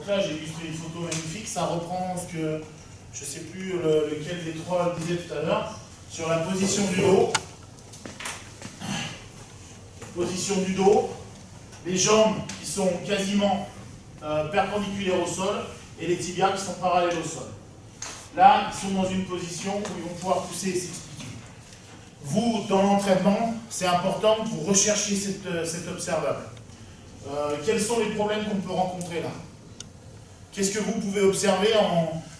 Donc là, j'ai vu une photo magnifique, ça reprend ce que, je ne sais plus lequel des trois le disait tout à l'heure, sur la position du dos. Position du dos, les jambes qui sont quasiment perpendiculaires au sol et les tibias qui sont parallèles au sol. Là, ils sont dans une position où ils vont pouvoir pousser et s'expliquer. Vous, dans l'entraînement, c'est important que vous recherchiez cet observable. Quels sont les problèmes qu'on peut rencontrer là? Qu'est-ce que vous pouvez observer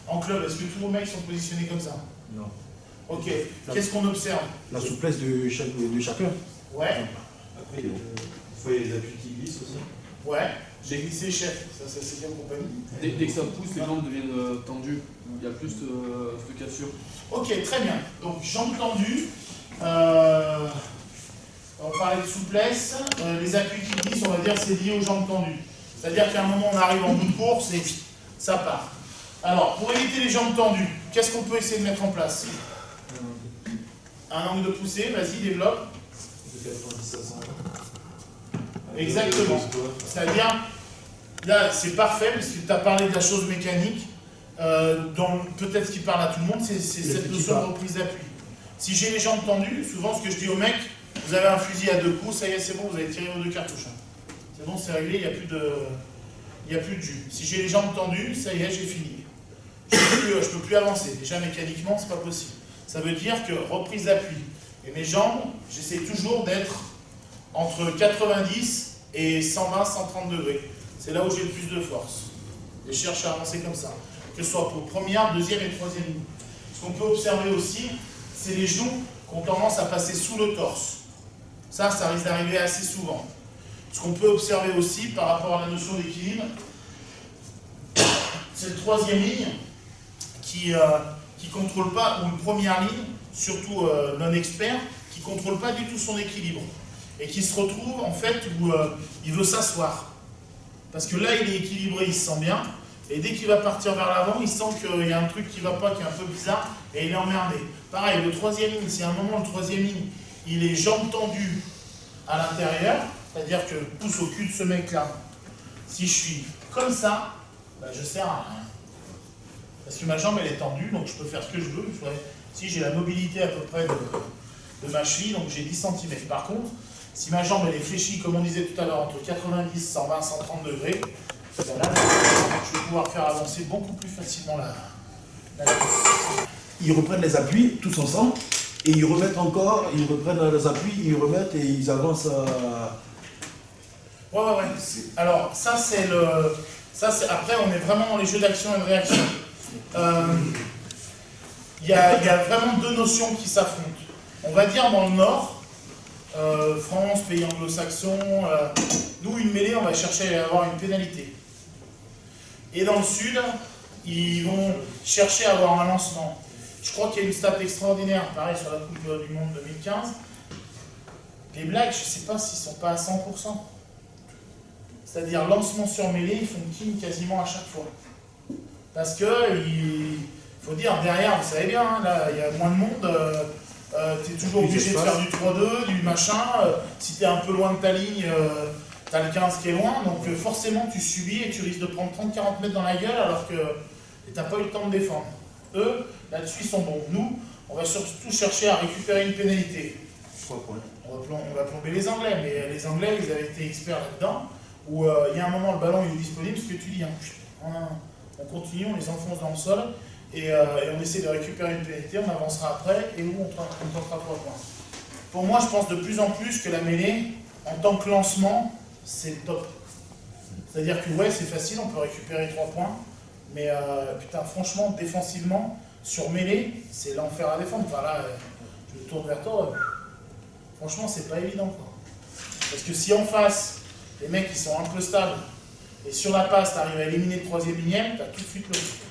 en club? Est-ce que tous vos mecs sont positionnés comme ça? Non. Ok. Qu'est-ce qu'on observe? La souplesse de chacun. Ouais. Après, il faut les appuis qui glissent aussi. Ouais. J'ai glissé chef. Ça c'est bien compagnie. Dès que ça pousse, les jambes deviennent tendues. Il y a plus de cassure. Ok, très bien. Donc, jambes tendues. On parlait de souplesse. Les appuis qui glissent, on va dire, c'est lié aux jambes tendues. C'est-à-dire qu'à un moment, on arrive en bout de course et ça part. Alors, pour éviter les jambes tendues, qu'est-ce qu'on peut essayer de mettre en place? Un angle de poussée, vas-y, développe. De 90 à 100. Exactement. C'est-à-dire, là, c'est parfait, parce que tu as parlé de la chose mécanique, dont peut-être qui parle à tout le monde, c'est cette notion de reprise d'appui. Si j'ai les jambes tendues, souvent ce que je dis aux mecs, vous avez un fusil à 2 coups, ça y est, c'est bon, vous avez tiré vos 2 cartouches. C'est bon, c'est réglé, il n'y a plus de jus. Si j'ai les jambes tendues, ça y est, j'ai fini. Je ne peux plus avancer. Déjà, mécaniquement, c'est pas possible. Ça veut dire que reprise d'appui. Et mes jambes, j'essaie toujours d'être entre 90 et 120, 130 degrés. C'est là où j'ai le plus de force. Et je cherche à avancer comme ça. Que ce soit pour première, deuxième et troisième ligne. Ce qu'on peut observer aussi, c'est les genoux qui ont tendance à passer sous le torse. Ça risque d'arriver assez souvent. Ce qu'on peut observer aussi par rapport à la notion d'équilibre, c'est le troisième ligne qui ne contrôle pas, ou une première ligne, surtout non expert, qui ne contrôle pas du tout son équilibre. Et qui se retrouve en fait où il veut s'asseoir. Parce que là, il est équilibré, il se sent bien. Et dès qu'il va partir vers l'avant, il sent qu'il y a un truc qui ne va pas, qui est un peu bizarre, et il est emmerdé. Pareil, le troisième ligne, si à un moment, le troisième ligne, il est jambes tendues à l'intérieur, c'est-à-dire que pousse au cul de ce mec-là. Si je suis comme ça, bah, je sers à rien. Parce que ma jambe, elle est tendue, donc je peux faire ce que je veux. Si j'ai la mobilité à peu près de ma cheville, donc j'ai 10 cm. Par contre, si ma jambe, elle est fléchie, comme on disait tout à l'heure, entre 90, 120, 130 degrés, ben là, je vais pouvoir faire avancer beaucoup plus facilement la Ils reprennent les appuis tous ensemble et ils remettent encore, ils reprennent les appuis, ils remettent et ils avancent. Ouais. Alors, ça c'est le. Après, on est vraiment dans les jeux d'action et de réaction. Il y a vraiment deux notions qui s'affrontent. On va dire dans le Nord, France, pays anglo-saxon, nous, une mêlée, on va chercher à avoir une pénalité. Et dans le Sud, ils vont chercher à avoir un lancement. Je crois qu'il y a une stat extraordinaire, pareil sur la Coupe du Monde 2015. Les blagues, je ne sais pas s'ils ne sont pas à 100%. C'est-à-dire, lancement sur mêlée, ils font king quasiment à chaque fois. Parce que, il faut dire, derrière, vous savez bien, hein, là, il y a moins de monde. Tu es toujours obligé de faire du 3-2, du machin. Si tu es un peu loin de ta ligne, tu as le 15 qui est loin. Donc, forcément, tu subis et tu risques de prendre 30-40 mètres dans la gueule alors que tu n'as pas eu le temps de défendre. Eux, là-dessus, ils sont bons. Nous, on va surtout chercher à récupérer une pénalité. 3 points. On va plomber les Anglais, mais les Anglais, ils avaient été experts là-dedans, où il y a un moment, le ballon il est disponible, ce que tu dis, hein, on continue, on les enfonce dans le sol, et on essaie de récupérer une pénalité, on avancera après, et où on tentera 3 points. Pour moi, je pense de plus en plus que la mêlée, en tant que lancement, c'est top. C'est-à-dire que ouais, c'est facile, on peut récupérer 3 points, mais putain, franchement, défensivement, sur mêlée, c'est l'enfer à défendre. Enfin là, je tourne vers toi, franchement, c'est pas évident, quoi. Parce que si en face, les mecs ils sont un peu stables, et sur la passe, tu arrives à éliminer le troisième lignème, tu as tout de suite le truc.